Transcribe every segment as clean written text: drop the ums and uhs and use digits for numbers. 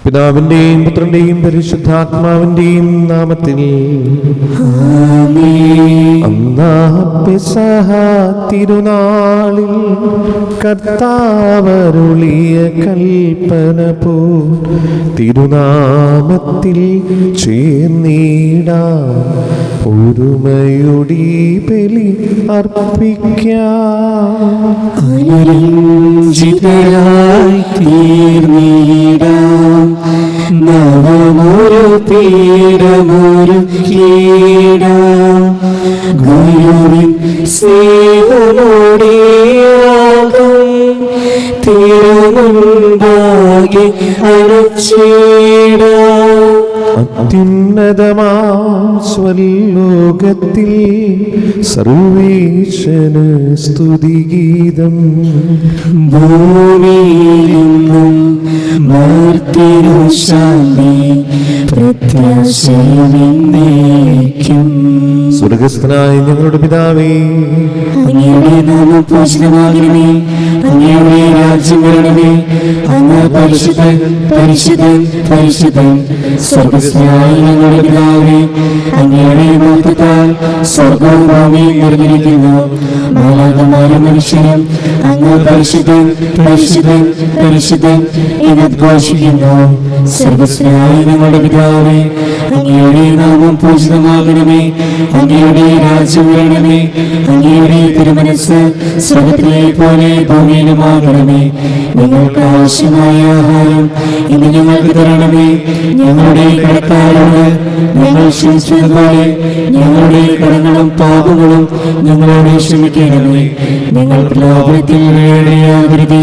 പിതാവിന്റെയും പുത്രന്റെയും പരിശുദ്ധാത്മാവിന്റെയും നാമത്തിൽ അന്നാ പെസഹ തിരുനാളിൽ കർത്താവരുളിയ കൽപ്പന പോ തിരുനാമത്തിൽ ചേർന്നിടാം ഒരുമയൊടി ബലി അനുരഞ്ജിതരായി തീർന്നിടാം നവമൊരു പീഠമൊരുക്കിടാം ഗുരുവിൻ സ്നേഹമോടെയാകും തിരുമുൻപാകെ അണച്ചിടാം അത്യുന്നതമാം സ്വലോകത്തിൽ സർവേശ്വരന് സ്തുതിഗീതം ഭൂമിയിലെങ്ങും മർത്യനു ശാന്തി പ്രത്യാശയിലേക്കും. സ്വർഗസ്ഥനായ ഞങ്ങളുടെ പിതാവേ, അങ്ങയുടെ നാമം പൂജിതമാകണമേ, അങ്ങയുടെ രാജ്യം വരണമേ, അങ്ങ് പരിശുദ്ധൻ പരിശുദ്ധൻ പരിശുദ്ധൻ. സ്വർഗസ്ഥനായ ഞങ്ങളുടെ പിതാവേ, അങ്ങയുടെ നാമത്താൽ സ്വർഗ്ഗവും ഭൂമിയും നിറഞ്ഞിരിക്കുന്നു. മാലാഖമാരും മനുഷ്യരും അങ്ങ് പരിശുദ്ധൻ പരിശുദ്ധൻ പരിശുദ്ധൻ എന്ന് ഘോഷിക്കുന്നു. സ്വർഗസ്ഥനായ ഞങ്ങളുടെ പിതാവേ, അങ്ങയുടെ നാമം പൂജിതമാകണമേ, അങ്ങയുടെ രാജ്യം വരണമേ, അങ്ങയുടെ തിരുമനസ്സ് സ്വർഗ്ഗത്തിലെ പോലെ ഭൂമിയിലുമാകണമേ. ഞങ്ങൾക്ക് ആവശ്യമായ ആഹാരം ഇന്ന് ഞങ്ങൾക്ക് തരണമേ. ഞങ്ങളുടെ കടക്കാരോട് ഞങ്ങൾ ക്ഷമിച്ചതുപോലെ ഞങ്ങളുടെ കടങ്ങളും പാപങ്ങളും ഞങ്ങളോട് ക്ഷമിക്കണമേ. ഞങ്ങൾ പ്രലോഭനത്തിൽ വീഴാകരുത്,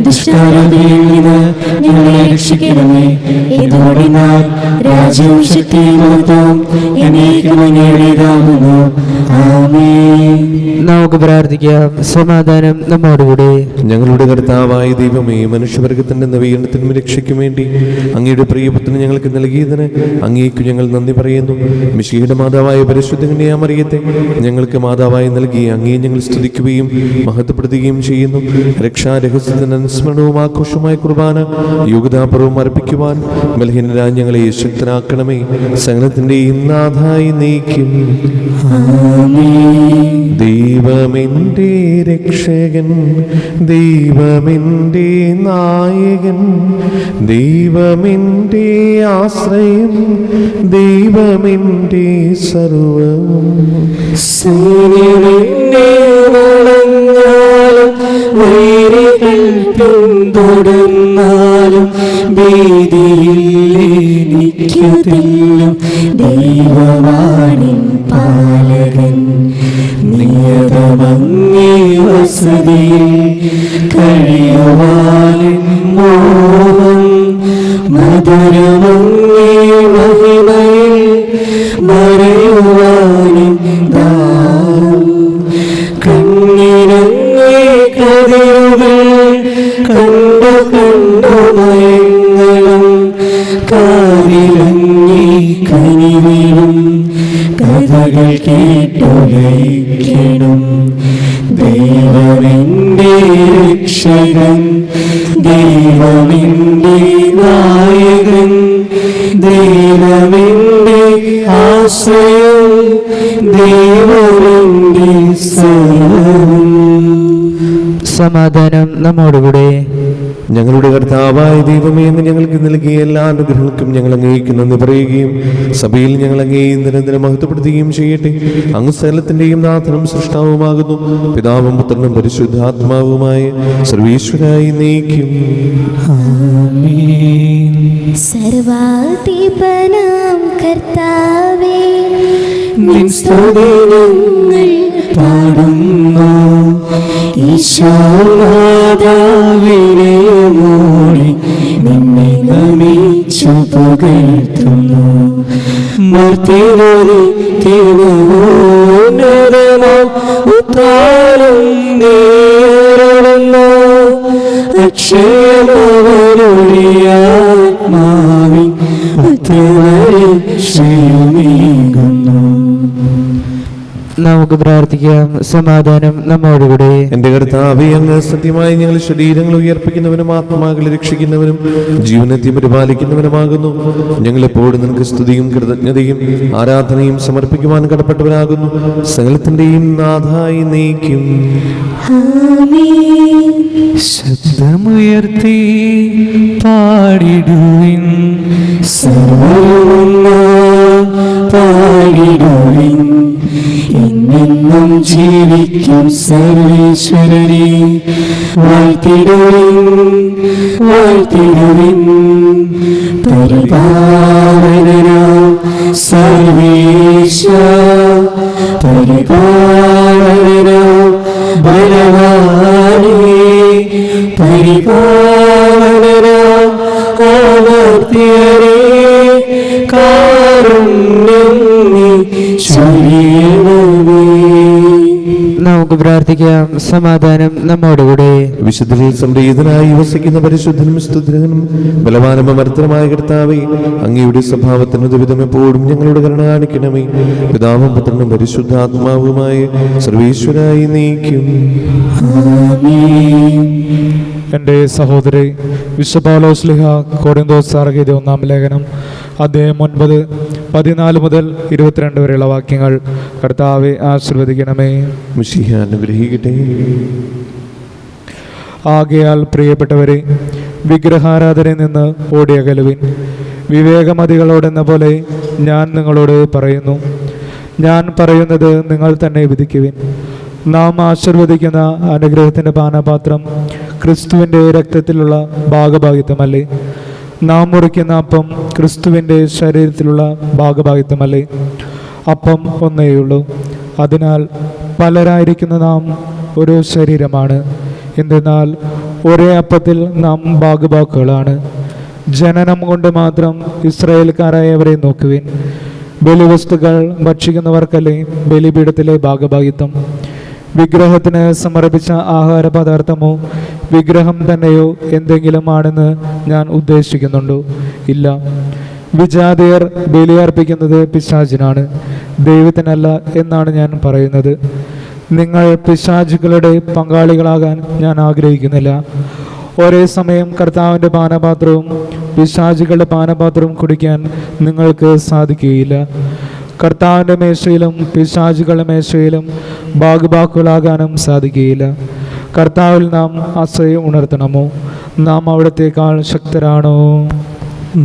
ദുഷ്ടാരൂപിയിൽ നിന്ന് ഞങ്ങളെ രക്ഷിക്കണമേ. ഇതോടെ നാം രാജ്യവും ശക്തിയും മഹത്വവും എന്നേക്കും അങ്ങയുടേതാകുന്നു. ആമേൻ. നമുക്ക് പ്രാർത്ഥിക്കാം. സമാധാനം നമ്മോടുകൂടെ. ഞങ്ങളുടെ കർത്താവായ ദൈവമേ, മനുഷ്യവർഗത്തിന്റെ നവീകരണത്തിനും രക്ഷയ്ക്കും വേണ്ടി അങ്ങയുടെ പ്രിയപുത്രന് ഞങ്ങൾക്ക് നൽകിയതിന് അങ്ങേക്കു ഞങ്ങൾ നന്ദി പറയുന്നു. മിശിഹയുടെ മാതാവായ പരിശുദ്ധ കന്യാമറിയത്തെ ഞങ്ങൾക്ക് മാതാവായി നൽകി അങ്ങേ ഞങ്ങൾ സ്തുതിക്കുകയും മഹത്വപ്പെടുത്തുകയും ചെയ്യുന്നു. രക്ഷാരഹസ്യത്തിന് അനുസ്മരണവും ആഘോഷമായ കുർബാന യോഗ്യതാപൂർവ്വം അർപ്പിക്കുവാൻ ബലഹീനരായ ഞങ്ങളെ ശക്തരാക്കണമേ. സകലത്തിന്റെയും നാഥായി നീക്കും. ദൈവമെന്റെ രക്ഷകൻ, ദൈവമെന്റെ നായകൻ, ദൈവമെന്റെ ആശ്രയം, ദൈവമെന്റെ സർവ്വവും. സൂര്യനെന്നെ വളഞ്ഞാലും വൈരികൾ പിന്തുടർന്നാലും ഭീതിയില്ലെനിക്കതെല്ലാം. ദൈവമാണിൻ പാലകൻ, നിയതമങ്ങേ വസതിയിൽ കഴിയുവാൻ മോഹം. മധുരമങ്ങേ മഹിമയിൽ മറയുവാനും ദാഹം. കണ്ണിരങ്ങേ കതിരുകൾ കണ്ടു കണ്ടു മയങ്ങളും കാതിരങ്ങേ കനിവിലും കഥകൾ കേട്ടുലയിക്കണം. ദൈവമെന്റെ രക്ഷകൻ, ദൈവമെന്റെ നായകൻ, ദൈവമെന്റെ ആശ്രയം, ദൈവമെന്റെ സർവ്വം. സമാധാനം നമ്മോടുകൂടെ. ഞങ്ങളുടെ കർത്താവായ ദൈവമേ, എന്ന് ഞങ്ങൾക്ക് നൽകിയ എല്ലാ അനുഗ്രഹങ്ങൾക്കും ഞങ്ങൾ അങ്ങേക്ക് നന്ദി പറയുകയും സഭയിൽ ഞങ്ങൾ അങ്ങേ നിരന്തരം മഹത്വപ്പെടുത്തുകയും ചെയ്യട്ടെ. അങ്ങ് സകലത്തിന്റെയും നാഥനും സൃഷ്ടാവുമാകുന്നു. പിതാവും പുത്രനും പരിശുദ്ധാത്മാവുമായ സർവീശ്വരായി നയിക്കും. സർവാധിപനാം കർത്താവേ, നിൻ സ്തുതികൾ പാടുന്നു. ഈശോനാഥാവിനെയോടെ നിന്നെ നമിച്ചു പുകഴ്ത്തുന്നു. മർത്യനൊരു തിരുവോന്നതമാം ഉദ്ധാരം നേരിടുന്നു. അക്ഷയമവരുടെ ആത്മാവിൻ ഉത്തരക്ഷയമേകുന്നു. നമുക്ക് പ്രാർത്ഥിക്കാം. സമാധാനം നമ്മോടുകൂടെ. എന്റെ കർത്താവേ, അങ്ങ് സത്യമായി ഞങ്ങൾ ശരീരങ്ങൾ ഉയർപ്പിക്കുന്നവനും ആത്മാക്കളെ രക്ഷിക്കുന്നവനും ജീവനത്തെ പരിപാലിക്കുന്നവനുമാകുന്നു. ഞങ്ങളെപ്പോഴും നിനക്ക് സ്തുതിയും കൃതജ്ഞതയും ആരാധനയും സമർപ്പിക്കുവാൻ കടപ്പെട്ടവരാകുന്നു. സകലത്തിന്റെയും നാഥായി നീക്കും. ശബ്ദമുയർത്തി പാടിടുവിൻ, സർവ്വവും പാടിടുവിൻ. എന്നെന്നും ജീവിക്കും സർവേശ്വരനെ വാഴ്ത്തിടുവിൻ, വാഴ്ത്തിടുവിൻ. പരിപാലകനാം സർവേശ, പരിപാലകനാം ബലവാനേ, പരിപാലകനാം അമർത്യരേ, കാരുണ്യം നീ ചൊരിയണമേ. നമുക്ക് പ്രാർത്ഥിക്കാം. സമാധാനം നമ്മോടുകൂടെ. വിശുദ്ധരിൽ സംപ്രീതനായി വസിക്കുന്ന പരിശുദ്ധനും സ്തുതിനും ബലവാനും അമർത്തനുമായ കർത്താവേ, അങ്ങയുടെ സ്വഭാവത്തിന് ദുരിതം എപ്പോഴും ഞങ്ങളോട് കരുണ കാണിക്കണമേ. പിതാവും പുത്രനും പരിശുദ്ധാത്മാവുമായ സർവേശ്വരായി നീക്കും. എൻ്റെ സഹോദരി, വിശുദ്ധ പൗലോസ്ലീഹ കൊരിന്തോസ്യർക്ക് എഴുതിയ 1-ാം ലേഖനം അധ്യായം 9:14 മുതൽ 22 വരെയുള്ള വാക്യങ്ങൾ. കർത്താവെ ആശീർവദിക്കണമേ. മിശിഹ അനുഗ്രഹിക്കട്ടെ. ആകയാൽ പ്രിയപ്പെട്ടവരെ, വിഗ്രഹാരാധനയിൽ നിന്ന് ഓടിയകലുവിൻ. വിവേകമതികളോടെന്ന പോലെ ഞാൻ നിങ്ങളോട് പറയുന്നു. ഞാൻ പറയുന്നത് നിങ്ങൾ തന്നെ വിധിക്കുവിൻ. നാം ആശീർവദിക്കുന്ന അനുഗ്രഹത്തിൻ്റെ പാനപാത്രം ക്രിസ്തുവിൻ്റെ രക്തത്തിലുള്ള ഭാഗഭാഗിത്വമല്ലേ? നാം മുറിക്കുന്ന അപ്പം ക്രിസ്തുവിൻ്റെ ശരീരത്തിലുള്ള ഭാഗഭാഗിത്വമല്ലേ? അപ്പം ഒന്നേയുള്ളൂ. അതിനാൽ പലരായിരിക്കുന്ന നാം ഒരു ശരീരമാണ്. എന്തെന്നാൽ ഒരേ അപ്പത്തിൽ നാം ഭാഗഭാക്കുകളാണ്. ജനനം കൊണ്ട് മാത്രം ഇസ്രായേൽക്കാരായവരെ നോക്കുവിൻ. ബലിവസ്തുക്കൾ ഭക്ഷിക്കുന്നവർക്കല്ലേ ബലിപീഠത്തിലെ ഭാഗഭാഗിത്വം? വിഗ്രഹത്തിന് സമർപ്പിച്ച ആഹാര പദാർത്ഥമോ വിഗ്രഹം തന്നെയോ എന്തെങ്കിലും ആണെന്ന് ഞാൻ ഉദ്ദേശിക്കുന്നുണ്ടോ? ഇല്ല. വിജാതിയർ ബലിയർപ്പിക്കുന്നത് പിശാചിനാണ്, ദൈവത്തിനല്ല എന്നാണ് ഞാൻ പറയുന്നത്. നിങ്ങൾ പിശാചുക്കളുടെ പങ്കാളികളാകാൻ ഞാൻ ആഗ്രഹിക്കുന്നില്ല. ഒരേ സമയം കർത്താവിൻ്റെ പാനപാത്രവും പിശാചുകളുടെ പാനപാത്രവും കുടിക്കാൻ നിങ്ങൾക്ക് സാധിക്കുകയില്ല. കർത്താവിൻ്റെ മേശയിലും പിശാചുകളുടെ മേശയിലും ഭാഗഭാക്കുകളാകാനും സാധിക്കുകയില്ല. കർത്താവിൽ നാം അസൂയ ഉണർത്തണമോ? നാം അവിടത്തേക്കാൾ ശക്തരാണോ?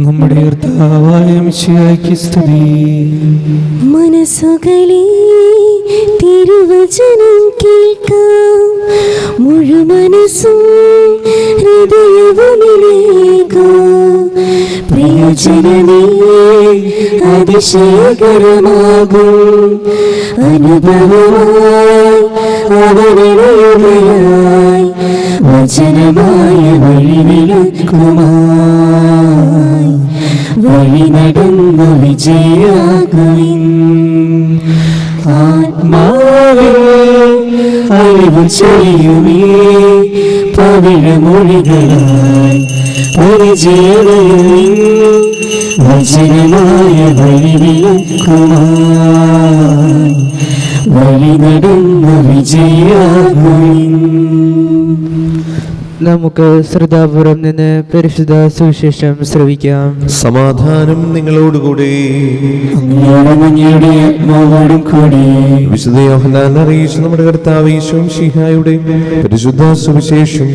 നമ്മുടെ കർത്താവായ മിശിഹായ്ക്ക് സ്തുതി. മനസ്സുകളെ തിരുവചനം കേൾക്കാം, മുഴുമനസ്സും ഹൃദയവുമിലേക്കാം. പ്രയോജനമേ അതിശയകരമാകും അനുഭവമായി അവനിലയുകയായി വചനമായ വഴി വിളക്കുമായി വഴി നടന്നു വിജയാകുവിൻ. ആത്മാവിൽ അറിവ് ചൊരിയുമേ പവിഴമൊഴികളായി പരിചയമുവിൻ വചനമായ വഴി വിളക്കുമായി വഴി നടന്നു വിജയാകുവിൻ. നമുക്ക് ശ്രദ്ധാപൂർവം നിന്ന് പരിശുദ്ധ സുവിശേഷം ശ്രവിക്കാം. സമാധാനം നിങ്ങളോടുകൂടി. അങ്ങയുടെ ആത്മാവോടും കൂടി. വിശുദ്ധ യോഹന്നാൻ അറിയിച്ച നമ്മുടെ കർത്താവ് യേശു മിശിഹായുടെ പരിശുദ്ധ സുവിശേഷം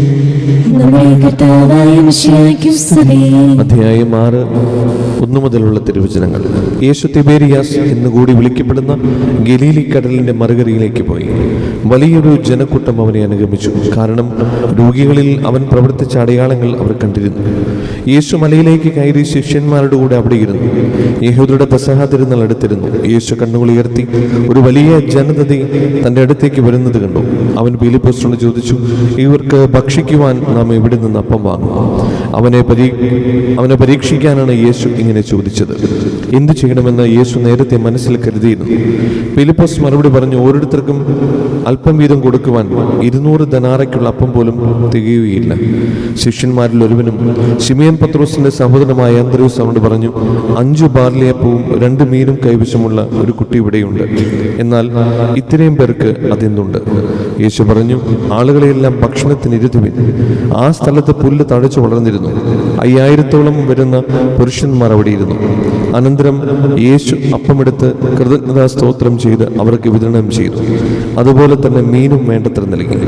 അധ്യായം 6:1 മുതലുള്ള തിരുവചനങ്ങൾ. യേശു തിബേരിയാസ് എന്നുകൂടി വിളിക്കപ്പെടുന്ന ഗലീലി കടലിന്റെ മറുകരയിലേക്ക് പോയി. വലിയൊരു ജനക്കൂട്ടം അവനെ അനുഗമിച്ചു. കാരണം രോഗികളിൽ അവൻ പ്രവർത്തിച്ച അടയാളങ്ങൾ അവർ കണ്ടിരുന്നു. യേശു മലയിലേക്ക് കയറി ശിഷ്യന്മാരുടെ കൂടെ അവിടെ ഇരുന്നു. യഹൂദരുടെ പെസഹ തിരുനാൾ അടുത്തിരുന്നു. യേശു കണ്ണുകൾ ഉയർത്തി ഒരു വലിയ ജനത തന്റെ അടുത്തേക്ക് വരുന്നത് കണ്ടു. അവൻ ഫിലിപ്പോസിനോട് ചോദിച്ചു, ഇവർക്ക് ഭക്ഷിക്കുവാൻ നാം എവിടെ നിന്ന് അപ്പം വാങ്ങും? അവനെ പരീക്ഷിക്കാനാണ് യേശു ഇങ്ങനെ ചോദിച്ചത്. എന്തു ചെയ്യണമെന്ന് യേശു നേരത്തെ മനസ്സിൽ കരുതിയിരുന്നു. ഫിലിപ്പോസ് മറുപടി പറഞ്ഞു, ഓരോരുത്തർക്കും അല്പം വീതം കൊടുക്കുവാൻ 200 ദനാറയ്ക്കുള്ള അപ്പം പോലും തികയുകയില്ല. തികയുകയില്ല. ശിഷ്യന്മാരിൽ ഒരുവനും ശിമിയോൻ പത്രോസിന്റെ സഹോദരനായ അന്ത്രയോസ് അവനോട് പറഞ്ഞു, 5 ബാർലിയപ്പവും 2 മീനും കൈവശമുള്ള ഒരു കുട്ടി ഇവിടെയുണ്ട്, എന്നാൽ ഇത്രയും പേർക്ക് അതെന്തുണ്ട്? യേശു പറഞ്ഞു, ആളുകളെയെല്ലാം ഭക്ഷണത്തിന് ഇരുത്തുവിൻ. ആ സ്ഥലത്ത് പുല്ല് തഴച്ചു വളർന്നിരുന്നു. 5000-ഓളം വരുന്ന പുരുഷന്മാർ അവിടെ ഇരുന്നു. അനന്തരം യേശു അപ്പമെടുത്ത് കൃതജ്ഞതാ സ്തോത്രം ചെയ്ത് അവർക്ക് വിതരണം ചെയ്തു. അതുപോലെ തന്നെ മീനും വേണ്ടത്ര നൽകി.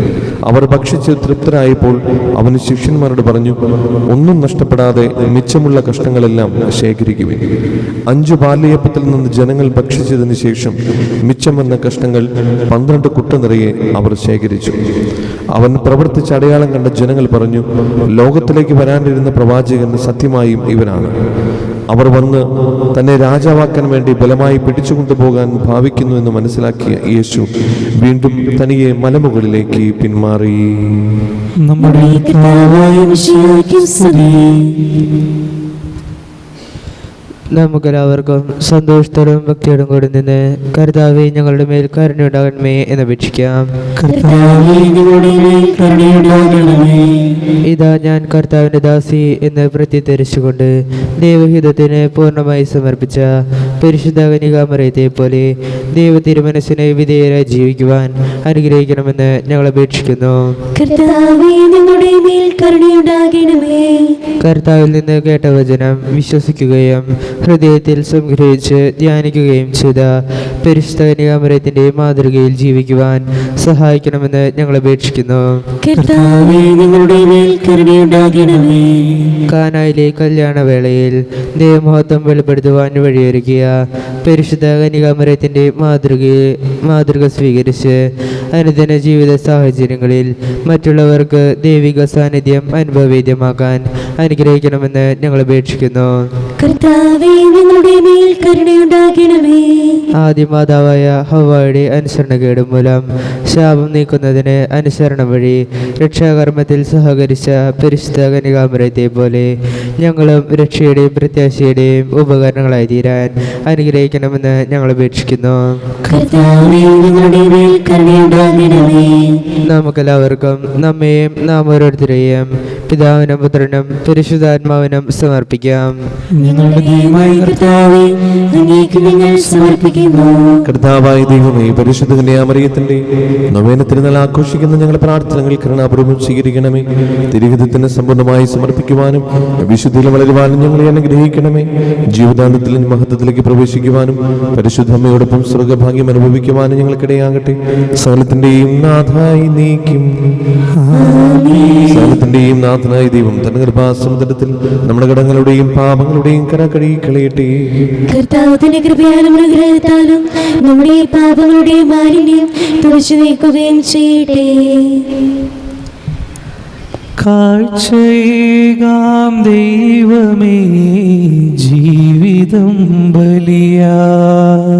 അവർ ഭക്ഷിച്ച് തൃപ്തരായപ്പോൾ അവന് ശിഷ്യന്മാരോട് പറഞ്ഞു, ഒന്നും നഷ്ടപ്പെടാതെ മിച്ചമുള്ള കഷ്ണങ്ങളെല്ലാം ശേഖരിക്കുവിൻ. 5 ബാല്യപ്പത്തിൽ നിന്ന് ജനങ്ങൾ ഭക്ഷിച്ചതിന് ശേഷം മിച്ചം വന്ന കഷ്ണങ്ങൾ 12 കുട്ട നിറയെ അവർ ശേഖരിച്ചു. അവൻ പ്രവർത്തിച്ച അടയാളം കണ്ട ജനങ്ങൾ പറഞ്ഞു, ലോകത്തിലേക്ക് വരാനിരുന്ന പ്രവാചകൻ സത്യമായും ഇവനാണ്. അവർ വന്ന് തന്നെ രാജാവാക്കാൻ വേണ്ടി ബലമായി പിടിച്ചുകൊണ്ടുപോകാൻ ഭാവിക്കുന്നു എന്ന് മനസ്സിലാക്കിയ യേശു വീണ്ടും തനിയെ മലമുകളിലേക്ക് പിന്മാറി. നമ്മുടെ കർത്താവായ മിശിഹായ്ക്ക് സ്തുതി. നമുക്കെല്ലാവർക്കും സന്തോഷത്തോടും ഭക്തിയോടും കൂടി നിന്ന് കർത്താവേ ഞങ്ങളുടെ മേൽ കരുണയുണ്ടാകണമേ എന്ന് അപേക്ഷിക്കാം. കർത്താവേ, ഞങ്ങളുടെ മേൽ കരുണയുണ്ടാകണമേ. ഇതാ ഞാൻ കർത്താവിന്റെ ദാസി എന്ന് പ്രത്യുദ്ധരിച്ചുകൊണ്ട് ദൈവഹിതത്തിന് പൂർണ്ണമായി സമർപ്പിച്ച പരിശുദ്ധ കന്യകാമറിയത്തെ പോലെ ദൈവ തിരുമനസ്സിനെ വിധേയരായി ജീവിക്കുവാൻ അനുഗ്രഹിക്കണമെന്ന് ഞങ്ങൾ അപേക്ഷിക്കുന്നു. കർത്താവേ, ഞങ്ങളുടെ മേൽ കരുണയുണ്ടാകണമേ. കർത്താവിൽ നിന്ന് കേട്ട വചനം വിശ്വസിക്കുകയും ഹൃദയത്തിൽ സംഗ്രഹിച്ച് ധ്യാനിക്കുകയും ചെയ്ത പരിശുദ്ധ കന്യകാമറിയത്തിന്റെ മാതൃകയിൽ ജീവിക്കുവാൻ സഹായിക്കണമെന്ന് ഞങ്ങൾ അപേക്ഷിക്കുന്നു. കർത്താവേ, ഞങ്ങളുടെ മേൽ കരുണയുണ്ടാകണമേ. കാനായിലെ കല്യാണവേളയിൽ ദൈവമഹത്വം വെളിപ്പെടുത്തുവാൻ വഴിയൊരുക്കിയ പരിശുദ്ധ കന്യകാമറിയത്തിന്റെ മാതൃക സ്വീകരിച്ച് അനുദിന ജീവിത സാഹചര്യങ്ങളിൽ മറ്റുള്ളവർക്ക് ദൈവിക സാന്നിധ്യം അനുഭവവേദ്യമാക്കാൻ അനുഗ്രഹിക്കണമെന്ന് ഞങ്ങൾ അപേക്ഷിക്കുന്നു. കർത്താവേ, ഞങ്ങളുടെ മേൽ കരുണയുണ്ടാകണമേ. ആദ്യ മാതാവായ ഹവ്വായുടെ അനുസരണക്കേട് മൂലം ശാപം നീക്കുന്നതിന് അനുസരണം വഴി രക്ഷാകർമ്മത്തിൽ സഹകരിച്ച പരിശുദ്ധ കന്യകാമറിയത്തെ പോലെ ഞങ്ങളും രക്ഷയുടെയും പ്രത്യാശയുടെയും ഉപകരണങ്ങളായി തീരാൻ അനുഗ്രഹിക്കണമെന്ന് ഞങ്ങൾ അപേക്ഷിക്കുന്നു. കർത്താവേ, ഞങ്ങളുടെ മേൽ കരുണയുണ്ടാകണമേ. നമുക്കെല്ലാവർക്കും നമ്മെയും നാം ഓരോരുത്തരെയും പിതാവിനും പുത്രനും പരിശുദ്ധാത്മാവിനും സമർപ്പിക്കാം. ഞങ്ങളുടെ ദൈവമായ കർത്താവേ, അങ്ങേക്ക് ഞങ്ങൾ സമർപ്പിക്കുന്നു. കർത്താവായ ദൈവമേ, പരിശുദ്ധ കന്യാമറിയത്തിന്റെ നൊവേന തിരുനാൾ ആഘോഷിക്കുന്ന ഞങ്ങളുടെ പ്രാർത്ഥനകൾ കരുണാപൂർവ്വം സ്വീകരിക്കണമേ. തിരുഹിതത്തിന് സമ്പൂർണ്ണമായി സമർപ്പിക്കുവാനും വിശുദ്ധിയിൽ വളരുവാനും ഞങ്ങളെ അനുഗ്രഹിക്കണമേ. ജീവിതാന്തത്തിൽ മഹത്വത്തിലേക്ക് പ്രവേശിക്കുവാനും പരിശുദ്ധമ്മയോടൊപ്പം സ്വർഗഭാഗ്യം അനുഭവിക്കുവാനും ഞങ്ങൾക്കിടയാകട്ടെ. സകലത്തിന്റെയും നാഥായി നീക്കും. സകലത്തിന്റെയും നാഥനായ ദൈവം തന്റെ കൃപാസമുദ്രത്തിൽ നമ്മുടെ കടങ്ങളുടെയും പാപങ്ങളുടെയും കര കഴുകി കളയട്ടെ. കർത്താവിന്റെ കൃപയാലും അനുഗ്രഹത്താലും നമ്മുടെ പാപങ്ങളുടെ മാലിന്യം തുടച്ചു നീക്കുകയും ചെയ്യട്ടെ. കാഴ്ചയേകാം ദൈവമേ, ജീവിതം ബലിയായി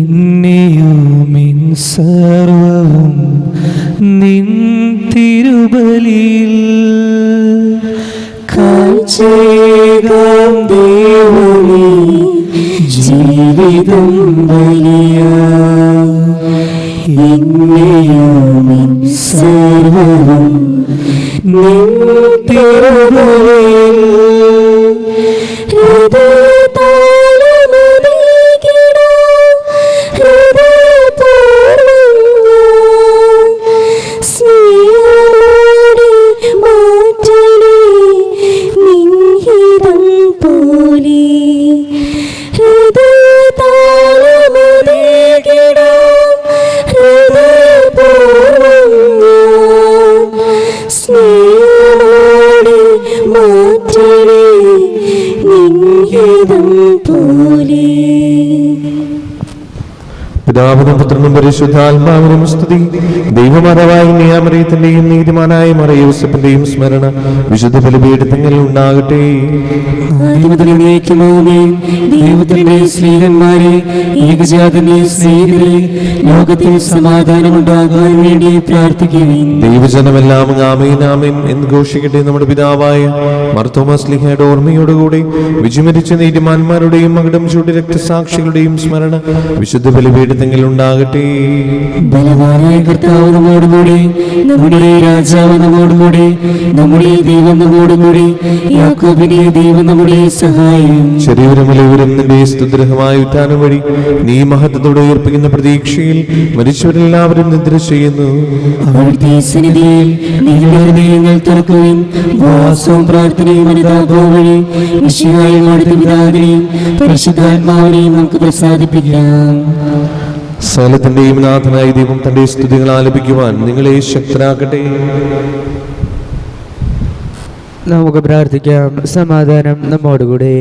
എന്നെയുമിൻ സർവവും നിൻ തിരുബലിയിൽ. കാഴ്ചയേകാം ദൈവമേ, ജീവിതം ബലിയായി എന്നെയും സർവ്വവും നിൻ തിരുബലിയിൽ. ഹൃദയതാളമുദീകിടാം, ഹൃദയപൂർവ്വം ഞാൻ സ്നേഹമോടെ മാറ്റണേ നിൻ ഹിതം പോലെ. ഹൃദയതാളമുദീകിടാം, ഹൃദയപൂർവ്വം ഞാൻ സ്നേഹമോടെ മാറ്റണേ നിൻ ഹിതം പോലെ. പിതാവിനും പുത്രനും പരിശുദ്ധാത്മാവിനും സ്തുതി. ദൈവമാതാവായ കന്യാമറിയത്തിന്റെയും നീതിമാനായ മറിയ യോസേപ്പിന്റെയും സ്മരണ വിശുദ്ധ ബലിപീഠത്തിൽ ഉണ്ടാകട്ടെ. ദൈവത്തിന്റെ സ്നേഹന്മാരെ, ഏകജാതന്റെ സ്നേഹിതരെ, ലോകത്തിൽ സമാധാനമുണ്ടാകാൻ വേണ്ടി പ്രാർത്ഥിക്കുകയും ദൈവജനമെല്ലാം ആമേൻ ആമേൻ എന്ന് ഘോഷിക്കട്ടെ. നമ്മുടെ പിതാവായ മർത്തോമാ ശ്ലീഹയുടെ ഓർമ്മയോടുകൂടി വിജയമരിച്ച നീതിമാന്മാരുടെയും മകുടം ചൂടി രക്തസാക്ഷികളുടെയും സ്മരണ വിശുദ്ധ ബലിപീഠത്തിൽ ഉയരങ്ങളിൽ ഉണ്ടാകട്ടെ. ബലവാനായ കർത്താവ് നമ്മോടുകൂടി, നമ്മുടെ രാജാവ് നമ്മോടുകൂടി, നമ്മുടെ ദൈവം നമ്മോടുകൂടി, യാക്കോബിന്റെ ദൈവം നമ്മുടെ സഹായം. ശരീരമലവരും നിന്റെ സ്തുതിർഹമായ ഉത്ഥാനം വഴി നീ മഹത്വത്തോടെ ഉയർപ്പിക്കുന്ന പ്രതീക്ഷയിൽ മരിച്ചവരെല്ലാവരും നിദ്ര ചെയ്യുന്നു. അവിടുത്തെ സന്നിധിയിൽ നിങ്ങളുടെ ഹൃദയങ്ങൾ തുറക്കുകയും ഉപവാസവും പ്രാർത്ഥനയും അനുതാപവും വഴി മിശിഹായും അവിടുത്തെ പിതാവിനെയും പരിശുദ്ധാത്മാവിനെയും നമുക്ക് പ്രസാദിപ്പിക്കാം. സകലത്തിന്റെയും നാഥനായ ദൈവം തന്റെ സ്തുതികൾ ആലപിക്കുവാൻ നിങ്ങളെ ശക്തരാക്കട്ടെ. നമുക്ക് പ്രാർത്ഥിക്കാം. സമാധാനം നമ്മോടുകൂടി.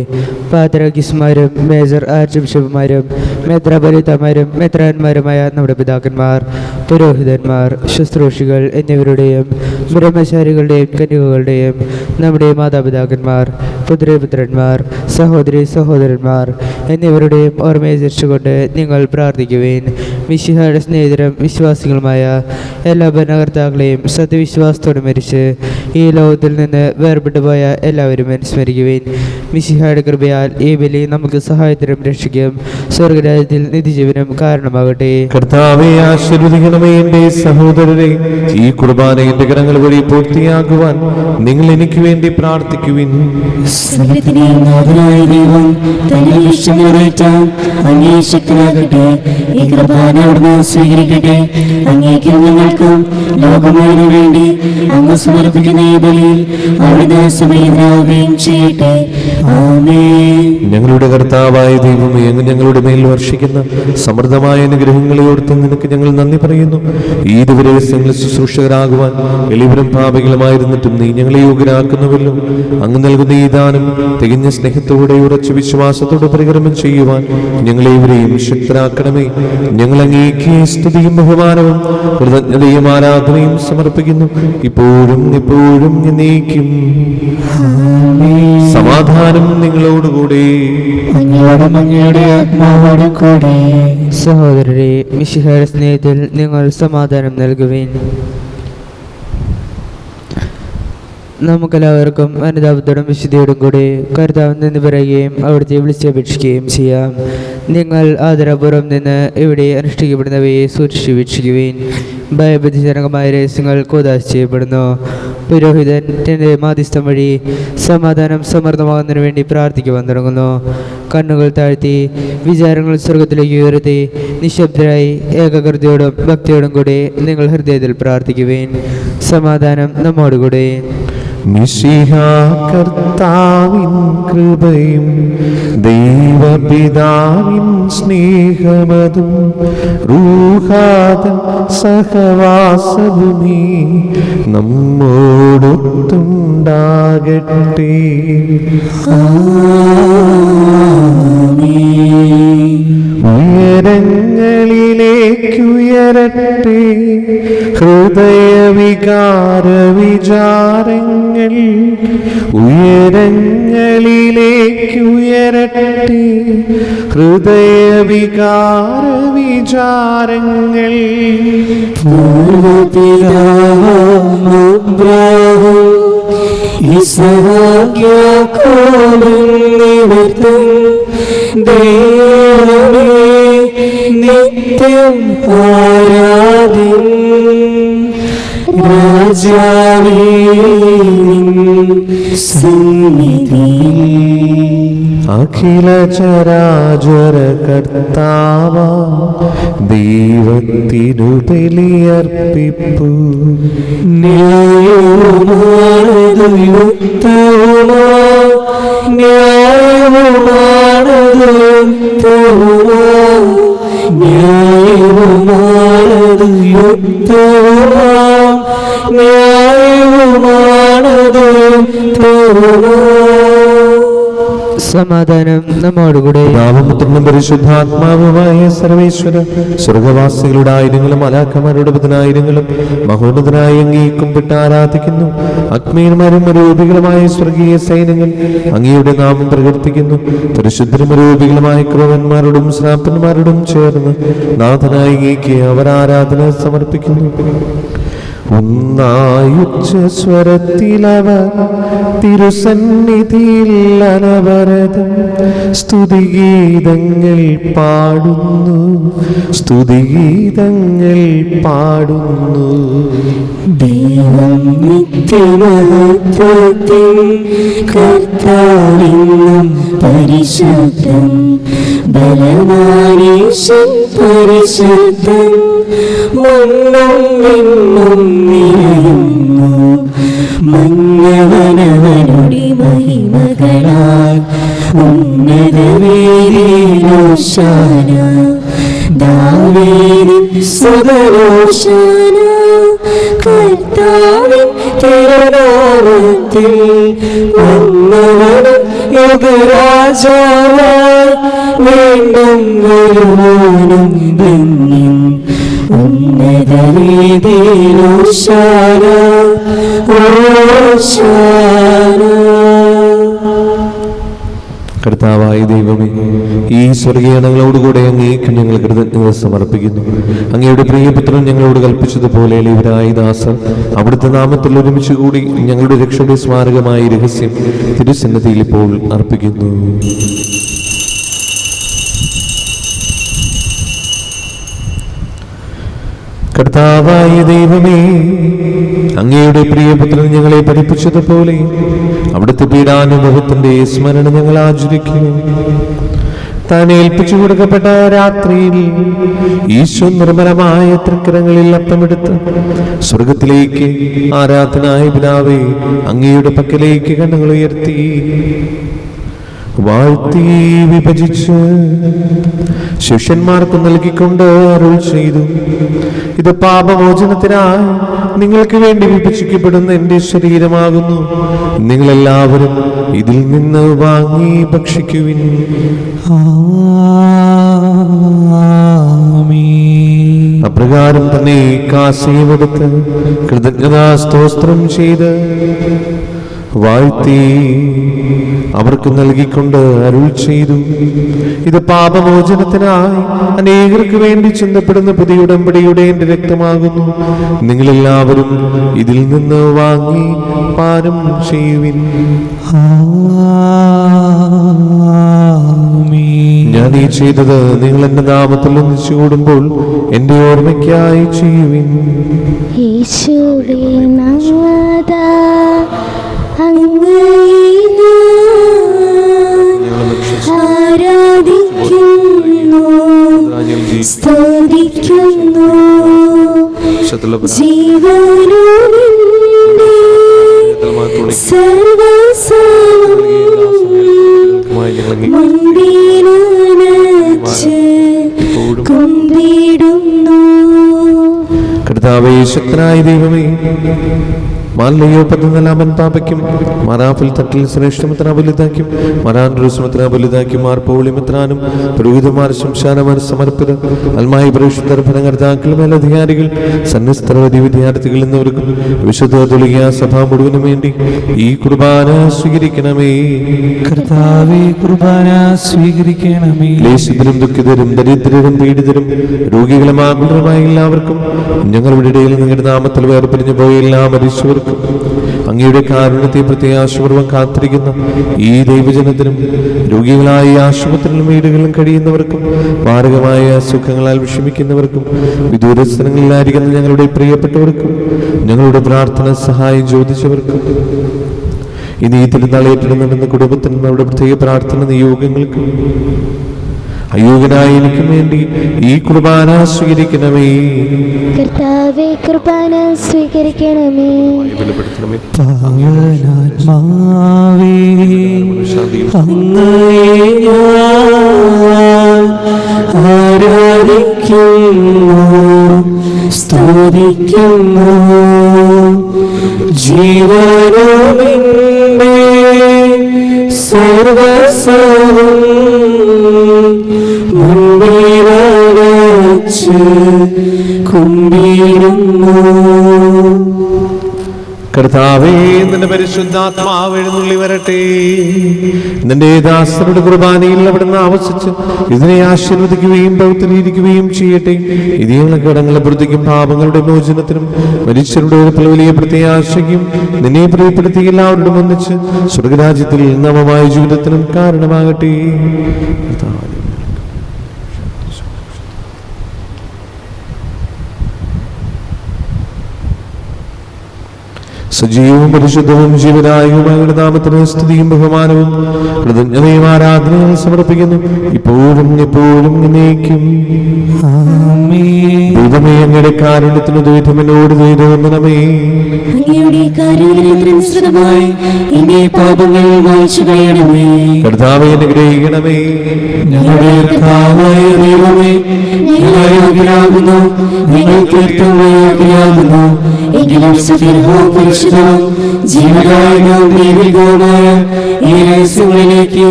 പാത്രാക്കിസ്മാരും മേജർ ആർച്ച് ബിഷപ്പുമാരും മെത്രാപൊലീത്തമാരും മെത്രാന്മാരുമായ നമ്മുടെ പിതാക്കന്മാർ, പുരോഹിതന്മാർ, ശുശ്രൂഷികൾ എന്നിവരുടെയും ബ്രഹ്മചാരികളുടെയും കന്യകകളുടെയും നമ്മുടെ മാതാപിതാക്കന്മാർ, പുത്രപുത്രന്മാർ, സഹോദരി സഹോദരന്മാർ എന്നിവരുടെയും ഓർമ്മയെ തിരിച്ചുകൊണ്ട് നിങ്ങൾ പ്രാർത്ഥിക്കുവേൻ. മിശിഹായുടെ സ്നേഹിതരും വിശ്വാസികളുമായ എല്ലാ ഭരണകർത്താക്കളെയും സത്യവിശ്വാസത്തോടെ മരിച്ച് ഈ ലോകത്തിൽ നിന്ന് വേർപെട്ടുപോയ എല്ലാവരും അനുസ്മരിക്കുവേൻ. മിശിഹായുടെ കൃപയാൽ ഈ ബലി നമുക്ക് സഹായത്തിനും രക്ഷിക്കും സ്വർഗരാജ്യത്തിൽ നിത്യജീവനും കാരണമാകട്ടെ. കർത്താവെ ആശീർവദിക്കണമേ. എന്റെ സഹോദരരെ, ഈ കുർബാന എന്റെ കരങ്ങൾ വഴി പൂർത്തിയാക്കുവാൻ നിങ്ങൾ എനിക്ക് വേണ്ടി പ്രാർത്ഥിക്കുവിൻ. സകലത്തിനെയും നാഥനായ ദൈവം തന്റെ ഇഷ്ടം നിറവേറ്റാൻ അങ്ങേ ശക്തനാകട്ടെ. ഈ കുർബാന അവിടുന്ന് സ്വീകരിക്കട്ടെ. അങ്ങേക്കും ഞങ്ങൾക്കും ലോകമുഴുവനും വേണ്ടി അങ്ങ് സമർപ്പിക്കുന്ന ഈ ബലിയിൽ അവിടുന്ന് സമീപനാവുകയും ചെയ്യട്ടെ. ആമേൻ. ഞങ്ങളുടെ കർത്താവായ ദൈവമേ, അങ്ങ് ഞങ്ങളുടെ മേൽ വർഷിക്കുന്ന സമൃദ്ധമായ അനുഗ്രഹങ്ങളെ ഓർത്ത് നിനക്ക് ഞങ്ങൾ നന്ദി പറയുന്നു. ഈ ദിവസങ്ങളിൽ ശുശ്രൂഷകരാകുവാൻ എളിവരും പാപികളുമായിരുന്നിട്ടും നീ ഞങ്ങളെ യോഗ്യരാക്കുന്നുവല്ലോ. അങ്ങ് നൽകുന്ന ഈ ദാനം തികഞ്ഞ സ്നേഹത്തോടെ ഉറച്ച വിശ്വാസത്തോടെ പരികർമ്മം ചെയ്യുവാൻ ഞങ്ങളെവരെയും ശക്തരാക്കണമേ. ഞങ്ങൾ അങ്ങേക്ക് സ്തുതിയും ബഹുമാനവും കൃതജ്ഞതയും ആരാധനയും സമർപ്പിക്കുന്നു, ഇപ്പോഴും എപ്പോഴും എന്നേക്കും. സമാധാനം നിങ്ങളോടുകൂടി. അങ്ങയുടെ ആത്മാവോടും കൂടെ. സഹോദരരെ, മിശിഹായുടെ സ്നേഹത്തിൽ നിങ്ങൾ സമാധാനം നൽകുവേൻ. നമുക്കെല്ലാവർക്കും അനുതാപത്തോടും വിശുദ്ധിയോടും കൂടി കർത്താവിൽ നിന്ന് പറയുകയും അവിടുത്തെ വിളിച്ചപേക്ഷിക്കുകയും ചെയ്യാം. നിങ്ങൾ ആദരപൂർവ്വം നിന്ന് ഇവിടെ അനുഷ്ഠിക്കപ്പെടുന്നവയെ സൂക്ഷിച്ച് വീക്ഷിക്കുവേൻ. ഭയബുദ്ധിജനകമായ രഹസ്യങ്ങൾ കോദാശ ചെയ്യപ്പെടുന്നു. പുരോഹിതൻ തൻ്റെ മാധ്യസ്ഥം വഴി സമാധാനം സമൃദ്ധമാകുന്നതിന് വേണ്ടി പ്രാർത്ഥിക്കുവാൻ തുടങ്ങുന്നു. കണ്ണുകൾ താഴ്ത്തി വിചാരങ്ങൾ സ്വർഗത്തിലേക്ക് ഉയർത്തി നിശബ്ദരായി ഏകാഗ്രതയോടും ഭക്തിയോടും കൂടി നിങ്ങൾ ഹൃദയത്തിൽ പ്രാർത്ഥിക്കുവേൻ. സമാധാനം നമ്മോടുകൂടെ. മിശിഹാ കർത്താവിൻ കൃപയും ദൈവപിതാവിൻ സ്നേഹമതും റൂഹാതൻ സഹവാസവുമീ നമ്മോടൊത്തുണ്ടാകട്ടെ. ഉയരങ്ങളിലേക്കുയരട്ടെ ഹൃദയവികാര വിചാരങ്ങൾ, ഉയരങ്ങളിലേക്കുയരട്ടെ ഹൃദയവികാര വിചാരങ്ങൾ. നിത്യം ആരാധ്യൻ രാജാവേ സന്നിധിയിൽ. അഖില ചരാചര കർത്താവ ദൈവത്തിനു ബലിയർപ്പിപ്പു. ന്യായവുമാണതു യുക്തവുമാ, ന്യായവുമാണതു യുക്തവുമാ, ന്യായവുമാണതു യുക്തവുമാ, ന്യായവുമാണതു യുക്തവുമാ. സമാധാനം നമ്മോടുകൂടെ. നാമപുത്രനും പരിശുദ്ധാത്മാവുമായ സർവേശ്വര, സ്വർഗവാസികളുടെ ആയിരങ്ങളും മലാക്കന്മാരുടെ പതിനായിരങ്ങളും മഹോന്നതനായി അങ്ങേ കുമ്പിട്ട് ആരാധിക്കുന്നു. അഗ്നിയന്മാരും അരൂപികളുമായ സ്വർഗീയ സൈന്യങ്ങൾ അങ്ങയുടെ നാമം പ്രകീർത്തിക്കുന്നു. പരിശുദ്ധരും അരൂപികളുമായ ക്രൂവന്മാരോടും ശ്രാപ്പന്മാരോടും ചേർന്ന് നാഥനായി അങ്ങേക്ക് അവർ ആരാധന സമർപ്പിക്കുന്നു. ഒന്നായുച്ച സ്വരത്തിലവർ തിരുസന്നിധിയിൽ അനവരതം സ്തുതിഗീതങ്ങൾ പാടുന്നു, സ്തുതിഗീതങ്ങൾ പാടുന്നു. ദൈവം നിത്യമഹത്വത്തിൽ കർത്താവിന്നും പരിശുദ്ധൻ, ബലവാനീശൻ പരിശുദ്ധൻ, മണ്ണും വിണ്ണും നിറയുന്നു. മന്നവനവനുടെ മഹിമകളാൽ ഉന്നതവേദിയിലോശാന, ദാവീദിൻ സുതരോശാന. കർത്താവിൻ തിരുനാമത്തിൽ വന്നവനും യുഗരാജാവായി വീണ്ടും വരുവാനും ധന്യൻ. ഉന്നതവേദിയിലോശാന, ഓശാന. കർത്താവായ ദൈവമേ, ഈ സ്വർഗീയണങ്ങളോടുകൂടെ അങ്ങേക്ക് ഞങ്ങൾ കൃതജ്ഞത സമർപ്പിക്കുന്നു. അങ്ങയുടെ പ്രിയപുത്രൻ ഞങ്ങളോട് കൽപ്പിച്ചതുപോലെ ഇവരായ ദാസർ അവിടുത്തെ നാമത്തിൽ ഒരുമിച്ച് കൂടി ഞങ്ങളുടെ രക്ഷയുടെ സ്മാരകമായ രഹസ്യം തിരുസന്നിധിയിൽ ഇപ്പോൾ അർപ്പിക്കുന്നു. കർത്താവായ ദൈവമേ, അങ്ങയുടെ പ്രിയപുത്രൻ ഞങ്ങളെ പഠിപ്പിച്ചതുപോലെ അവിടുത്തെ പീഡാനുഭവത്തിന്റെ സ്മരണ ഞങ്ങൾ ആചരിക്കുന്നു. താൻ ഏൽപ്പിച്ചു കൊടുക്കപ്പെട്ട രാത്രിയിൽ ഈശോ നിർമ്മലമായ തൃക്കരങ്ങളിൽ അപ്പമെടുത്ത് സ്വർഗത്തിലേക്ക് ആരാധനായ പിതാവേ അങ്ങയുടെ പക്കലേക്ക് കണ്ണുകൾ ഉയർത്തി വാഴ്ത്തി വിഭജിച്ച് ശിഷ്യന്മാർക്ക് നൽകിക്കൊണ്ട് അരുൾ ചെയ്തു, ഇത് പാപമോചനത്തിനായി നിങ്ങൾക്ക് വേണ്ടി വിഭജിക്കപ്പെടുന്ന എൻ്റെ ശരീരമാകുന്നു. നിങ്ങളെല്ലാവരും ഇതിൽ നിന്ന് വാങ്ങി ഭക്ഷിക്കുവിൻ. അപ്രകാരം തന്നെ കാസയുമെടുത്ത് കൃതജ്ഞതാ സ്തോത്രം ചെയ്ത് വാഴ്ത്തി അവർക്ക് നൽകിക്കൊണ്ട് അരുൾ ചെയ്തു, ഇത് പാപമോചനത്തിനായി അനേകർക്ക് വേണ്ടി ചിന്തപ്പെടുന്ന പുതിയ ഉടമ്പടിയുടെ എൻ്റെ രക്തമാകുന്നു. നിങ്ങളെല്ലാവരും ഇതിൽ നിന്ന് വാങ്ങി പാനം ചെയ്യുവിൻ. ഞാൻ ഈ ചെയ്തത് നിങ്ങൾ എൻ്റെ നാമത്തിൽ ഒന്നിച്ചു കൂടുമ്പോൾ എൻ്റെ ഓർമ്മയ്ക്കായി ചെയ്യുവിൻ. ആരാധിക്കുന്നു, സ്തുതിക്കുന്നു. ജീവനോടെ സർവ്വസമം മുൻപിലണച്ച് കുമ്പിടുന്നു. കർത്താവേ, ശക്തനായ ദൈവമേ, മാലയോ 14 പാപയ്ക്കും മറാഫിൽ തട്ടിൽ ശ്രേഷ്ഠമത്ര വലുതാക്കും മറാൻ റുസ്മത്ര വലുതാക്കും മാർപ്പോളിമത്രാനും പുരോഹിതമാർ ശംശാനമാർ സമർപ്പിത അൽമായി പരിശുദ്ധർ ഭരണകർത്താക്കൾ മേലധികാരികൾ സന്യസ്തരവധി വിദ്യാർത്ഥികൾ എന്നിവർക്കും വിശുദ്ധ തുളിയ സഭ മുഴുവനും വേണ്ടി ഈ കുർബാന സ്വീകരിക്കണമേ. കർത്താവേ, കുർബാന സ്വീകരിക്കണമേ. ക്ലേശിതരും ദുഃഖിതരും ദരിദ്രരും പീഡിതരും രോഗികളും ആകുലരുമായ എല്ലാവർക്കും ഞങ്ങളുടെ ഇടയിൽ നിങ്ങളുടെ നാമത്തിൽ വേർപിരിഞ്ഞു പോയ എല്ലാ മരിച്ചവർക്കും അങ്ങയുടെ കാരുണ്യത്തെ പ്രത്യാശപൂർവ്വം കാത്തിരിക്കുന്ന ഈ ദൈവജനത്തിനും രോഗികളായ ആശുപത്രിയിലും വീടുകളിലും കഴിയുന്നവർക്കും മാരകമായ സുഖങ്ങളാൽ വിഷമിക്കുന്നവർക്കും വിദൂരസ്ഥലങ്ങളിലായിരിക്കുന്ന ഞങ്ങളുടെ പ്രിയപ്പെട്ടവർക്കും ഞങ്ങളുടെ പ്രാർത്ഥന സഹായം ചോദിച്ചവർക്കും ഇനി ഈ തിരുനാൾ ഏറ്റെടുക്കുന്ന കുടുംബത്തിനും നമ്മുടെ പ്രത്യേക പ്രാർത്ഥന നിയോഗങ്ങൾക്കും അയോഗ്യനായ എനിക്കും വേണ്ടി ഈ കുർബാന സ്വീകരിക്കണമേ. കർത്താവേ, കുർബാന സ്വീകരിക്കണമേ. പാവനാത്മാവേ, അങ്ങയെ ഞാൻ ആരാധിക്കുന്നു, സ്തുതിക്കുന്നു. ജീവനോടെ സർവ്വസമം മുൻപിലണച്ച് കുമ്പിടുന്നു. കർത്താവേ, നിന്റെ പരിശുദ്ധാത്മാവ് എഴുന്നള്ളി വരട്ടെ. നിന്റെ ദാസരുടെ കുർബാനയിൽ അവിടുന്ന് ആവസിച്ച് ഇതിനെ ആശീർവദിക്കുകയും പൗത്രീകരിക്കുകയും ചെയ്യട്ടെ. ഇതിയുള്ള കടങ്ങളെ വൃത്തിക്കും പാപങ്ങളുടെ മോചനത്തിനും മരിച്ചവരുടെ ഉയർപ്പിൽ വലിയ പ്രത്യാശയ്ക്കും നിന്നെ പ്രിയപ്പെടുത്തി എല്ലാവരോടും ഒന്നിച്ച് സ്വർഗരാജ്യത്തിൽ നവമായ ജീവിതത്തിനും കാരണമാകട്ടെ. സജീവവും പരിശുദ്ധവും ജീവനായകവുമായ നാമത്തിന് സ്തുതിയും ബഹുമാനവും കൃതജ്ഞതയും ആരാധനയും സമർപ്പിക്കുന്നു, ഇപ്പോഴും എപ്പോഴും എന്നേക്കും. ദൈവമേ, അങ്ങയുടെ കാരുണ്യത്തിന് ദ്വൈതം എന്നോട് ദൈവമേ. കർത്താവേ, അനുഗ്രഹിക്കണമേ. ഞങ്ങളുടെ കർത്താവായ ദൈവമേ, ഞങ്ങൾ യോഗ്യരാകുന്നു, നിങ്ങൾക്ക് ഏറ്റവും യോഗ്യരാകുന്നു. എങ്കിലും സുദീർഘവും പരിശുദ്ധവും ജീവനായകവും ദൈവികവുമായ ഈ രഹസ്യങ്ങളിലേക്ക്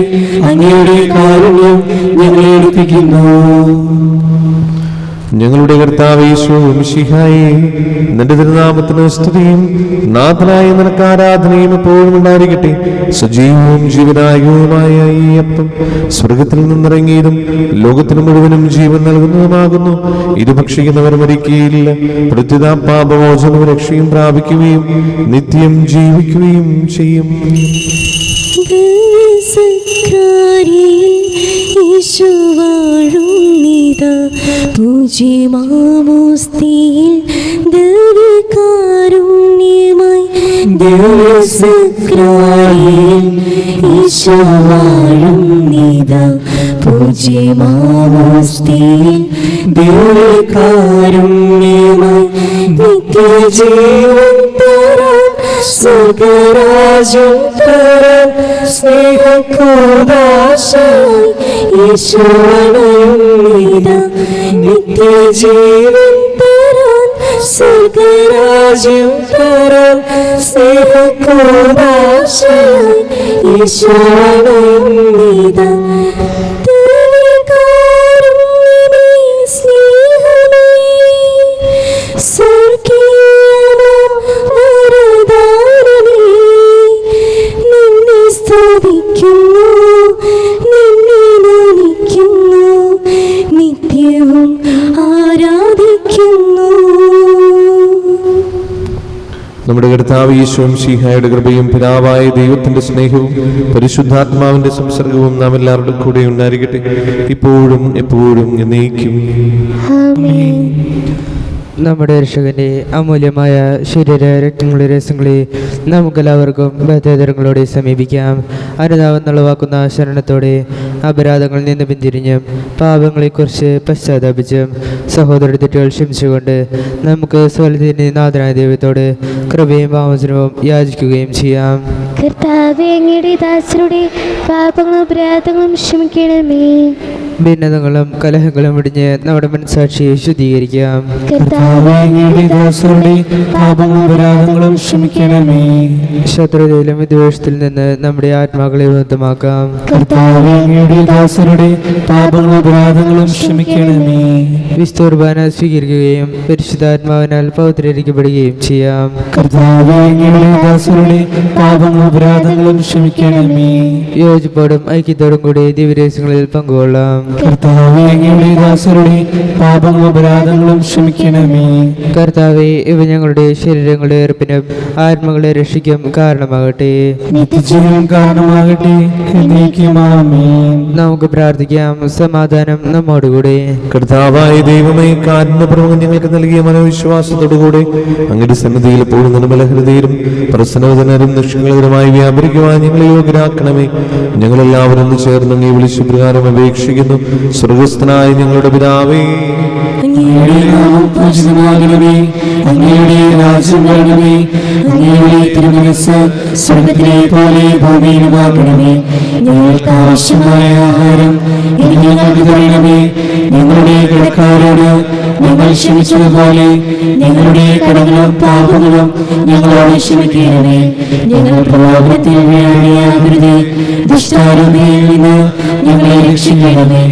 അങ്ങയുടെ കാരുണ്യം ഞങ്ങളെ അടുപ്പിക്കുന്നു. ഞങ്ങളുടെ കർത്താവേ മിശിഹായേ, നിന്റെ തിരുനാമത്തിന് സ്തുതിയും നാഥനായ നിനക്ക് ആരാധനയും എപ്പോഴും ഉണ്ടായിരിക്കട്ടെ. സജീവവും ജീവനായകവുമായ ഈ അപ്പം സ്വർഗത്തിൽ നിന്നിറങ്ങിയതും ലോകത്തിന് മുഴുവനും ജീവൻ നൽകുന്നതുമാകുന്നു. ഇത് ഭക്ഷിക്കുന്നവർ മരിക്കുകയില്ല, പ്രത്യുത പാപമോചനവും രക്ഷയും പ്രാപിക്കുകയും നിത്യം ജീവിക്കുകയും ചെയ്യും. പൂജ്യമാമോസ്തിയിൽ ദിവ്യകാരുണ്യമായി ദിവ്യസക്രായിൽ ഈശോ വാഴുന്നിതാ. പൂജ്യമാമോസ്തിയിൽ ദിവ്യകാരുണ്യമായി നിത്യജീവൻ തരാൻ സ്വർഗരാജ്യം തരാൻ സ്നേഹക്രോധാശായി യേശുവണയുന്നിതാ. നിത്യജീവൻ തരാൻ സ്വർഗരാജ്യം തരാൻ സ്നേഹക്രോധാശായി യേശുവണയുന്നിതാ. നിത്യവും ആരാധിക്കുന്നു. നമ്മുടെ കർത്താവ് യേശു മിശിഹായുടെ കൃപയും പിതാവായ ദൈവത്തിന്റെ സ്നേഹവും പരിശുദ്ധാത്മാവിന്റെ സംസർഗവും നാം എല്ലാവരുടെ കൂടെ ഉണ്ടായിരിക്കട്ടെ, ഇപ്പോഴും എപ്പോഴും എന്നേക്കും. നമ്മുടെ രക്ഷകന്റെ അമൂല്യമായ ശരീര രക്തങ്ങളുടെ രഹസ്യങ്ങളെ നമുക്കെല്ലാവർക്കും ബദ്ധതരങ്ങളോടെ സമീപിക്കാം. അനുതാപം നളവാക്കുന്ന ശരണത്തോടെ അപരാധങ്ങളിൽ നിന്ന് പിന്തിരിഞ്ഞും പാപങ്ങളെക്കുറിച്ച് പശ്ചാത്താപിച്ചും സഹോദര തെറ്റുകൾ ക്ഷമിച്ചുകൊണ്ട് നമുക്ക് സ്വലത്തിന്റെ നാഥനായ ദൈവത്തോട് കൃപയും പാമോചനവും യാചിക്കുകയും ചെയ്യാം. കർത്താവേ, അങ്ങയുടെ ദാസരുടെ പാപങ്ങളും അപരാധങ്ങളും ക്ഷമിക്കണമേ. ഭിന്നതകളും കലഹങ്ങളും ഇടിഞ്ഞ് നമ്മുടെ മനസ്സാക്ഷിയെ ശുദ്ധീകരിക്കാം. കർത്താവേ, അങ്ങയുടെ ദാസരുടെ പാപങ്ങളും അപരാധങ്ങളും ക്ഷമിക്കണമേ. ശത്രുതയിലും വിദ്വേഷത്തിൽ നിന്ന് നമ്മുടെ ആത്മാക്കളെ വിമുക്തമാക്കാം. കർത്താവേ, അങ്ങയുടെ ദാസരുടെ പാപങ്ങളും അപരാധങ്ങളും ക്ഷമിക്കണമേ. വിസ്തുർബാന സ്വീകരിക്കുകയും പരിശുദ്ധാത്മാവിനാൽ പൗത്രീകരിക്കപ്പെടുകയും ചെയ്യാം. കർത്താവേ, അങ്ങയുടെ ദാസരുടെ പാപങ്ങളും അപരാധങ്ങളും ക്ഷമിക്കണമേ. യോജിപ്പോടും ഐക്യത്തോടും കൂടി ദിവ്യരഹസ്യങ്ങളിൽ പങ്കുകൊള്ളാം. കർത്താവേ, അങ്ങയുടെ ദാസരുടെ പാപങ്ങളും അപരാധങ്ങളും ക്ഷമിക്കണമേ. കർത്താവേ, ഇവ ഞങ്ങളുടെ ശരീരങ്ങളുടെ ഏർപ്പിനും ആത്മകളെ രക്ഷിക്കും കാരണമാകട്ടെ. നിത്യജീവൻ കാരണമാകട്ടെ. എന്നേക്കും ആമേൻ. നമുക്ക് പ്രാർത്ഥിക്കാം. സമാധാനം നമ്മോടുകൂടെ. കർത്താവായ ദൈവമേ, കാരുണ്യപൂർവ്വം ഞങ്ങൾക്ക് നൽകിയ മനോവിശ്വാസത്തോടുകൂടെ അങ്ങയുടെ സന്നിധിയിൽ എപ്പോഴും നിർമ്മല ഹൃദയരും പ്രസന്നവതനരും നിഷ്കളങ്കരുമായി വ്യാപരിക്കുവാൻ ഞങ്ങളെ യോഗ്യരാക്കണമേ. ഞങ്ങളെല്ലാവരും ഒന്ന് ചേർന്ന് അങ്ങേ വിളിച്ചു പ്രകാരം അപേക്ഷിക്കുന്നു. സ്വർഗസ്ഥനായ ഞങ്ങളുടെ പിതാവേ, അങ്ങയുടെ നാമം പൂജിതമാകണമേ. അങ്ങയുടെ രാജ്യം വരണമേ. അങ്ങയുടെ തിരുമനസ്സ് സ്വർഗ്ഗത്തിലെ പോലെ ഭൂമിയിലുമാകണമേ. ഞങ്ങൾക്ക് ആവശ്യമായ ആഹാരം ഇനി ഞങ്ങൾക്ക് തരണമേ. ഞങ്ങളുടെ കടക്കാരോട് ഞങ്ങൾ ക്ഷമിച്ചതുപോലെ ഞങ്ങളുടെ കടങ്ങളും പാപങ്ങളും ഞങ്ങളോട് ക്ഷമിക്കണമേ. ഞങ്ങൾ പാപത്തിൽ വീഴാകരുതേ. ദുഷ്ടാരൂപിയിൽ നിന്ന് ഞങ്ങളെ രക്ഷിക്കണമേ.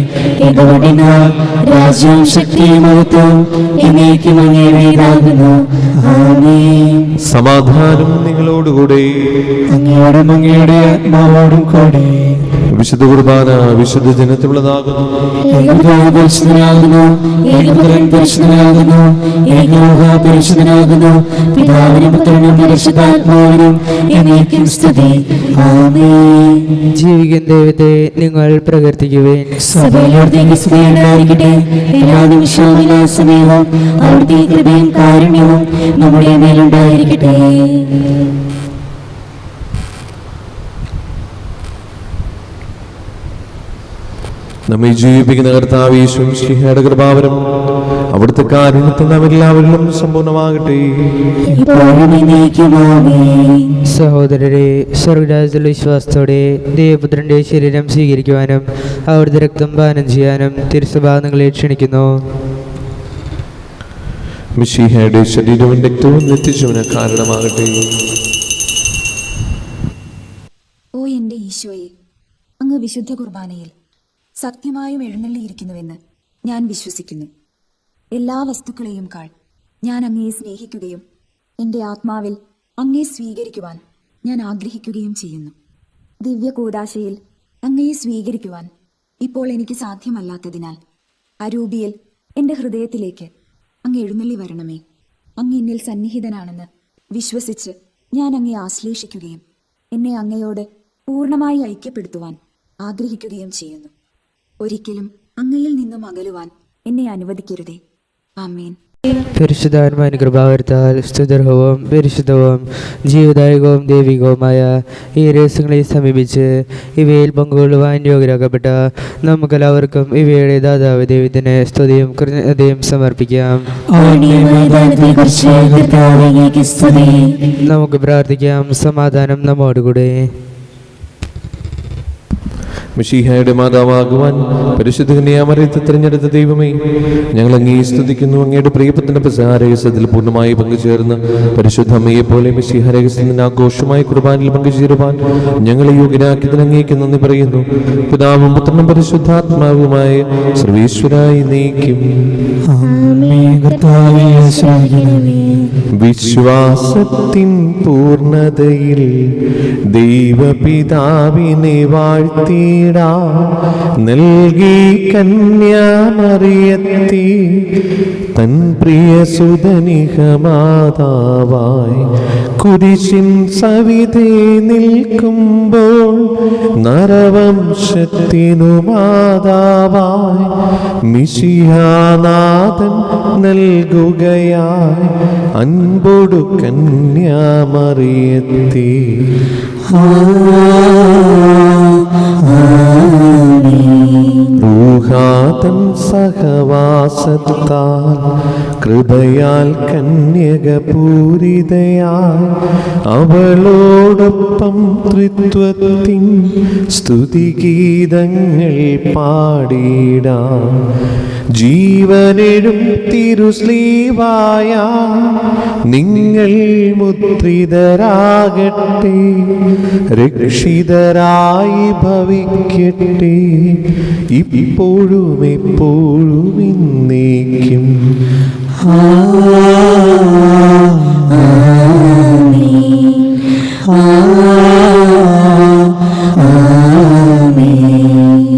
എന്തുകൊണ്ടെന്നാൽ രാജ്യവും ശക്തിയും മഹത്വവും എന്നേക്കും അങ്ങയുടേതാകുന്നു. ആമേൻ. സമാധാനം നിങ്ങളോടുകൂടെ. അങ്ങയോടും അങ്ങയുടെ ആത്മാവോടും കൂടെ. വിശുദ്ധ കുർബാന വിശുദ്ധ ജനത്തിലുള്ളതാകുന്നു. ഏകപിതാവ് പരിശുദ്ധനാകുന്നു, ഏകപുത്രൻ പരിശുദ്ധനാകുന്നു, ഏകരൂഹ പരിശുദ്ധനാകുന്നു. പിതാവിനും പുത്രനും പരിശുദ്ധാത്മാവിനും എന്നേക്കും സ്തുതി. ആമേൻ. ജീവിക്കുന്ന ദൈവത്തെ നിങ്ങൾ പ്രകീർത്തിക്കുവേൻ. സഭയിലൂടെ സ്തുതിയുണ്ടായിരിക്കട്ടെ. എല്ലാ നിമിഷവും എല്ലാ സമയവും അവിടുത്തെ കൃപയും കാരുണ്യവും നമ്മുടെ മേലുണ്ടായിരിക്കട്ടെ. നമ്മെ ജീവിപ്പിക്കുന്ന കർത്താവ് യേശു മിശിഹായുടെ കൃപാവരം അവിടുത്തെ കാരുണ്യത്തിൽ നാം എല്ലാവരിലും സമ്പൂർണ്ണമാകട്ടെ. ഇപ്പോഴും എന്നേക്കും ആമേൻ. സഹോദരരെ, സ്വർഗരാജ്യത്തിലുള്ള വിശ്വാസത്തോടെ ദൈവപുത്രന്റെ ശരീരം സ്വീകരിക്കുവാനും അവിടുത്തെ രക്തം പാനം ചെയ്യാനും തിരുസഭ നിങ്ങളെ ക്ഷണിക്കുന്നു. മിശിഹായുടെ ശരീരവും രക്തവും നിത്യജീവന് കാരണമാകട്ടെ. ഓ എൻ്റെ ഈശോയെ, അങ്ങ് വിശുദ്ധ കുർബാനയിൽ സത്യമായും എഴുന്നള്ളിയിരിക്കുന്നുവെന്ന് ഞാൻ വിശ്വസിക്കുന്നു. എല്ലാ വസ്തുക്കളെയും കാൾ ഞാൻ അങ്ങയെ സ്നേഹിക്കുകയും എൻ്റെ ആത്മാവിൽ അങ്ങയെ സ്വീകരിക്കുവാൻ ഞാൻ ആഗ്രഹിക്കുകയും ചെയ്യുന്നു. ദിവ്യ കൂദാശയിൽ അങ്ങയെ സ്വീകരിക്കുവാൻ ഇപ്പോൾ എനിക്ക് സാധ്യമല്ലാത്തതിനാൽ അരൂപിയിൽ എൻ്റെ ഹൃദയത്തിലേക്ക് അങ്ങ് എഴുന്നള്ളി വരണമേ. അങ്ങ് എന്നിൽ സന്നിഹിതനാണെന്ന് വിശ്വസിച്ച് ഞാൻ അങ്ങയെ ആശ്ലേഷിക്കുകയും എന്നെ അങ്ങയോട് പൂർണ്ണമായി ഐക്യപ്പെടുത്തുവാൻ ആഗ്രഹിക്കുകയും ചെയ്യുന്നു. ഒരിക്കലും അങ്ങയിൽ നിന്നും അകലുവാൻ എന്നെ അനുവദിക്കരുതേ. ആമേൻ. പരിശുദ്ധാത്മാവിന്റെ കൃപാവരത്താൽ സ്തുത്യർഹവും പരിശുദ്ധവും ജീവദായകവും ദൈവികവുമായ ഈ രഹസ്യങ്ങളെ സമീപിച്ച് ഇവയിൽ പങ്കുകൊള്ളുവാൻ യോഗ്യരാക്കപ്പെട്ട നമുക്കെല്ലാവർക്കും ഇവയുടെ ദാതാവ് ദൈവത്തിന് സ്തുതിയും കൃതജ്ഞതയും സമർപ്പിക്കാം. നമുക്ക് പ്രാർത്ഥിക്കാം. സമാധാനം നമ്മോടുകൂടെ. മിശിഹായുടെ മാതാവാകുവാൻ പരിശുദ്ധ കന്യാമറിയത്തെ തിരഞ്ഞെടുത്ത ദൈവമേ, ഞങ്ങൾ അങ്ങേ സ്തുതിക്കുന്നു. അങ്ങയുടെ പ്രിയപുത്രന്റെ പെസഹാരഹസ്യത്തിൽ പൂർണ്ണമായി പങ്കുചേർന്ന് പരിശുദ്ധ അമ്മയെ പോലെ മിശിഹാരഹസ്യത്തിന്റെ ആഘോഷമായ കുർബാനയിൽ പങ്കുചേരുവാൻ ഞങ്ങളെ യോഗ്യരാക്കിയതിന് അങ്ങേക്ക് നന്ദി പറയുന്നു. പിതാവും പുത്രനും പരിശുദ്ധാത്മാവുമായ സർവീശ്വരായി നീക്കും. വിശ്വാസത്തിൻ പൂർണ്ണതയിൽ ദൈവപിതാവിനെ വാഴ്ത്തിടാ നൽകി കന്യാമറിയത്തി തൻ പ്രിയ സുതനിഹമാതാവായി കുരിശിൻ സവിധേ നിൽക്കുമ്പോൾ നരവംശത്തിനു മാതാവായി മിശിഹാനാഥൻ നൽകുകയായി അൻപൊടു കന്യാമറിയത്തി. ൂഹാതൻ സഹവാസത്താൽ കൃപയാൽ കന്യകപൂരിതയായി അവളോടൊപ്പം ത്രിത്വത്തിൻ സ്തുതിഗീതങ്ങൾ പാടിടാം. ജീവനെഴും തിരുസ്ലീവായ നിങ്ങൾ മുദ്രിതരാകട്ടെ, രക്ഷിതരായി ഭവിക്കട്ടെ, ഇപ്പോഴും എപ്പോഴും എന്നേക്കും.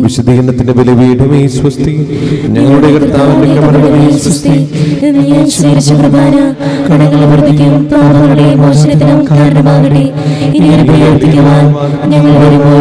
വിശുദ്ധീകരണത്തിന്റെ ബലിപീഠമേ സ്വസ്തി. ഞങ്ങളുടെ കർത്താവിന്റെ കബറിടമേ സ്വസ്തി. കടങ്ങൾ വർദ്ധിക്കും, പാപങ്ങളുടെ മോചനത്തിനും കാരണമാകട്ടെ. ഇനി പ്രവർത്തിക്കുവാൻ ഞങ്ങൾ വരുമ്പോൾ